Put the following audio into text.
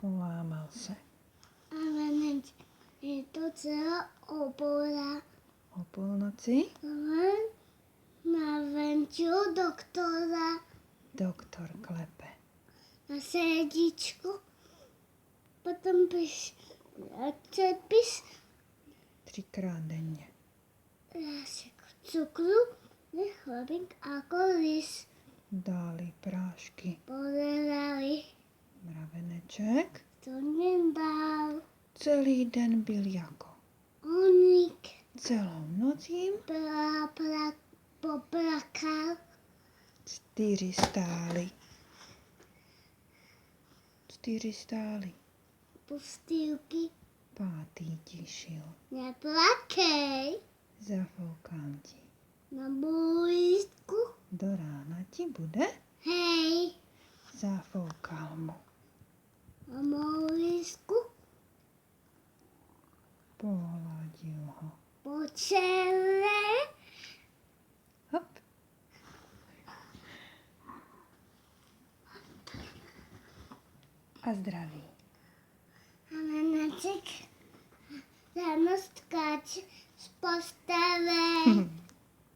Polámal se. Ale je to celá obora. O půlnoci Len na venču doktora doktor klepe. na srdíčku. Potom předpis 3krát denně. lášek cukru, chlebík a kolis. Dali prášky. Podali, Mraveneček to nedal. celý den byl jako. Onik Celou noc jim poplakal. 4 stáli. 4 stáli. Pustýlky, 5. tišil. neplakej. Zafoukám ti. Na boisku, Do rána ti bude? hej. Zafoukal mu. Na boisku, Pohladil ho. po čele. Hop. A zdraví. A Neneček ráno skáče z postele.